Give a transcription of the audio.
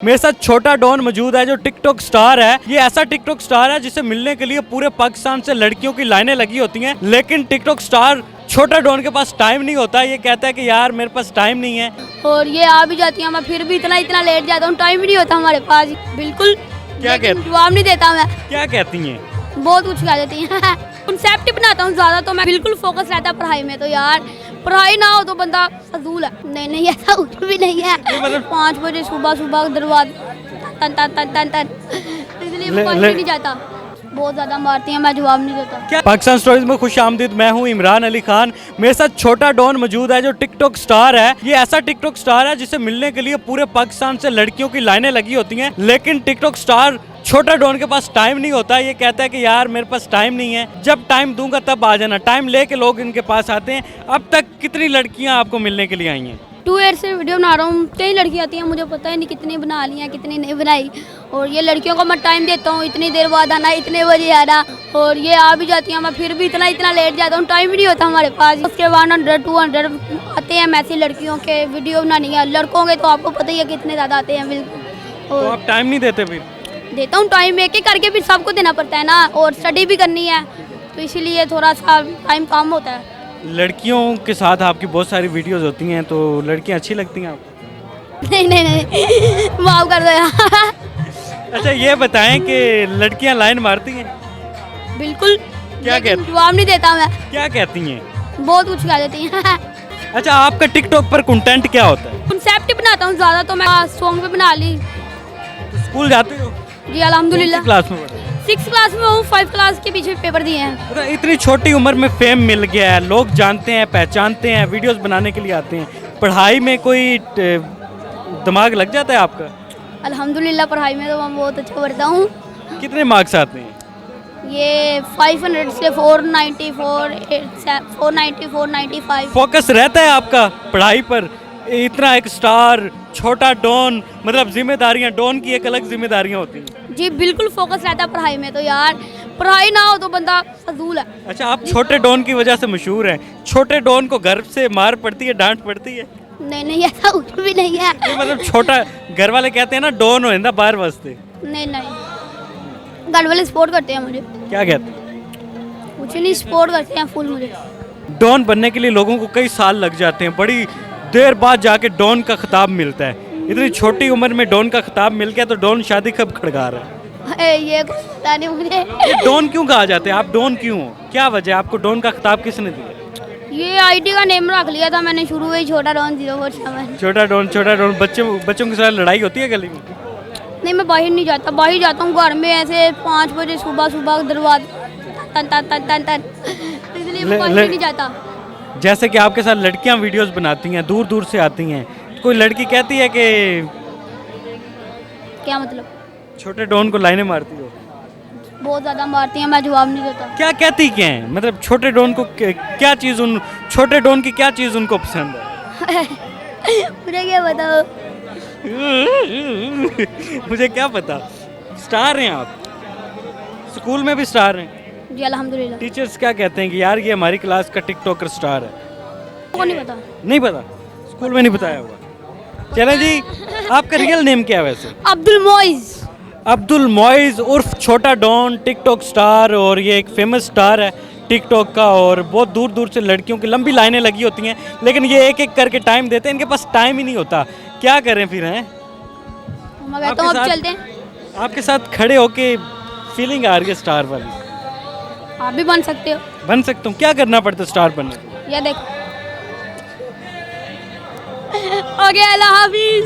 मेरे साथ छोटा डॉन मौजूद है जो टिकटॉक स्टार है। ये ऐसा टिकटॉक स्टार है जिसे मिलने के लिए पूरे पाकिस्तान से लड़कियों की लाइनें लगी होती हैं, लेकिन टिकटॉक स्टार छोटा डॉन के पास टाइम नहीं होता। ये कहता है कि यार मेरे पास टाइम नहीं है, और ये आ भी जाती है, मैं फिर भी इतना लेट जाता हूँ, टाइम भी नहीं होता हमारे पास बिल्कुल। क्या कहती जवाब नहीं देता मैं। क्या कहती हैं? बहुत कुछ कह देती हैं। कॉन्सेप्ट बनाता हूँ ज़्यादा, तो मैं बिल्कुल फोकस रहता है पढ़ाई में। तो यार पढ़ाई ना हो तो बंदा फजूल है। नहीं ऐसा कुछ भी नहीं है। मतलब 5 बजे सुबह दरवाजा तन तन तन तन तन, इसलिए मैं पढ़ने नहीं जाता। बहुत ज़्यादा मारती हैं, मैं जवाब नहीं देता। क्या पाकिस्तान स्टोरीज में खुश आमदीद। मैं हूँ इमरान अली खान। मेरे साथ छोटा डॉन मौजूद है जो टिकटॉक स्टार है। ये ऐसा टिकटॉक स्टार है जिसे मिलने के लिए पूरे पाकिस्तान से लड़कियों की लाइनें लगी होती हैं, लेकिन टिकटॉक स्टार छोटा डॉन के पास टाइम नहीं होता। ये कहता है कि यार मेरे पास टाइम नहीं है, जब टाइम दूंगा तब आ जाना। टाइम लेके लोग इनके पास आते हैं। अब तक कितनी लड़कियां आपको मिलने के लिए आई हैं? 2 ईयर से वीडियो बना रहा हूँ, कई लड़कियाँ आती हैं, मुझे पता ही नहीं कितनी बना ली हैं कितनी नहीं बनाई। और ये लड़कियों को मैं टाइम देता हूँ, इतनी देर बाद आना, इतने बजे आना, और ये आ भी जाती हैं, मैं फिर भी इतना लेट जाता हूँ, टाइम भी नहीं होता हमारे पास। उसके बाद 100-200 आते हैं मैसी लड़कियों के वीडियो बनानी है। लड़कों के तो आपको पता ही है कितने ज़्यादा आते हैं बिल्कुल। तो आप टाइम नहीं देते? फिर देता हूँ टाइम, एक एक करके फिर सबको देना पड़ता है ना, और स्टडी भी करनी है, तो इसीलिए थोड़ा सा टाइम कम होता है। लड़कियों के साथ आपकी बहुत सारी वीडियोस होती हैं, तो लड़कियां अच्छी लगती हैं आपको? नहीं माफ कर दो यार। अच्छा ये बताएं कि लड़कियां लाइन मारती हैं? बिल्कुल। क्या कहती? जवाब नहीं देता मैं। क्या कहती हैं? बहुत कुछ कह देती हैं। अच्छा आपका टिकटॉक पर कंटेंट क्या होता है? कॉन्सेप्ट बनाता हूँ ज़्यादा, तो मैं सॉन्ग भी बना ली। तो स्कूल जाते हो? जी अल्हम्दुलिल्लाह। क्लास में पढ़ते? 6 क्लास में हूँ, 5 क्लास के पीछे पेपर दिए हैं। हो? इतनी छोटी उम्र में फेम मिल गया है, लोग जानते हैं, पहचानते हैं, वीडियोस बनाने के लिए आते हैं। पढ़ाई में कोई दिमाग लग जाता है आपका? अल्हम्दुलिल्लाह पढ़ाई में तो मैं बहुत अच्छा पढ़ता हूँ। कितने मार्क्स आते हैं? ये 500 से 494, 490, 495। फोकस रहता है आपका पढ़ाई पर? इतना एक स्टार छोटा डॉन, मतलब जिम्मेदारियां, डॉन की एक अलग जिम्मेदारियां होती हैं। जी बिल्कुल फोकस रहता है पढ़ाई में। तो यार पढ़ाई ना हो तो बंदा फजूल है। अच्छा आप छोटे डॉन की वजह से मशहूर हैं। छोटे डॉन को घर से मार पड़ती है, डांट पड़ती है? नहीं ऐसा कुछ भी नहीं है। मतलब छोटा, घर वाले कहते हैं ना डॉन हो ना बाहर वास्ते। नहीं घर वाले सपोर्ट करते हैं मुझे। क्या कहते हैं? कुछ नहीं, सपोर्ट करते हैं फुल मुझे। डॉन बनने के लिए लोगों को कई साल लग जाते हैं, बड़ी देर बाद जाके डॉन का खिताब मिलता है। इतनी छोटी उम्र में डॉन का खिताब मिल गया, तो डॉन शादी कब खड़का रहा है? ये पता नहीं मुझे। ये डॉन क्यों कहा जाता है? आप डॉन क्यों हो? क्या वजह? आपको डॉन का खिताब किसने दिया? ये आईडी का नेम रख लिया था मैंने शुरू में ही, छोटा डॉन 047। छोटा डॉन। बच्चों के साथ लड़ाई होती है गली में? नहीं मैं बाहर नहीं जाता, बाहर जाता हूँ घर में ऐसे 5 बजे सुबह दरवाजा तन तन तन तन तन, इसलिए मैं बाहर नहीं जाता। जैसे कि आपके साथ लड़कियां वीडियोस बनाती हैं, दूर दूर से आती हैं, कोई लड़की कहती है कि क्या मतलब? छोटे डॉन को लाइनें मारती हो? बहुत ज़्यादा मारती हैं, मैं जवाब नहीं देता। क्या कहती क्या है? मतलब छोटे डॉन को क्या चीज़, उन छोटे डॉन की क्या चीज़ उनको पसंद है? मुझे क्या बताओ। मुझे क्या पता। स्टार हैं आप, स्कूल में भी स्टार हैं। जी अल्हम्दुलिल्लाह। टीचर्स क्या कहते हैं कि यार ये हमारी क्लास का टिकटॉकर स्टार है? को नहीं पता। नहीं पता? स्कूल में नहीं बताया हुआ? चले जी, आपका रियल नेम क्या है वैसे? अब्दुल मोइज। अब्दुल मोइज उर्फ छोटा डॉन, टिकटॉक स्टार। और ये एक फेमस स्टार है टिकटॉक का, और बहुत दूर दूर से लड़कियों की लंबी लाइनें लगी होती हैं, लेकिन ये एक एक करके टाइम देते हैं। इनके पास टाइम ही नहीं होता। क्या करें फिर? हैं मैं कहता हूँ अब चलते हैं। आपके साथ खड़े होके फीलिंग आ रही है स्टार वाली। आप भी बन सकते हो। बन सकता हूँ? क्या करना पड़ता है स्टार बनने के लिए? ये देख। ओके अल्लाह हाफिज।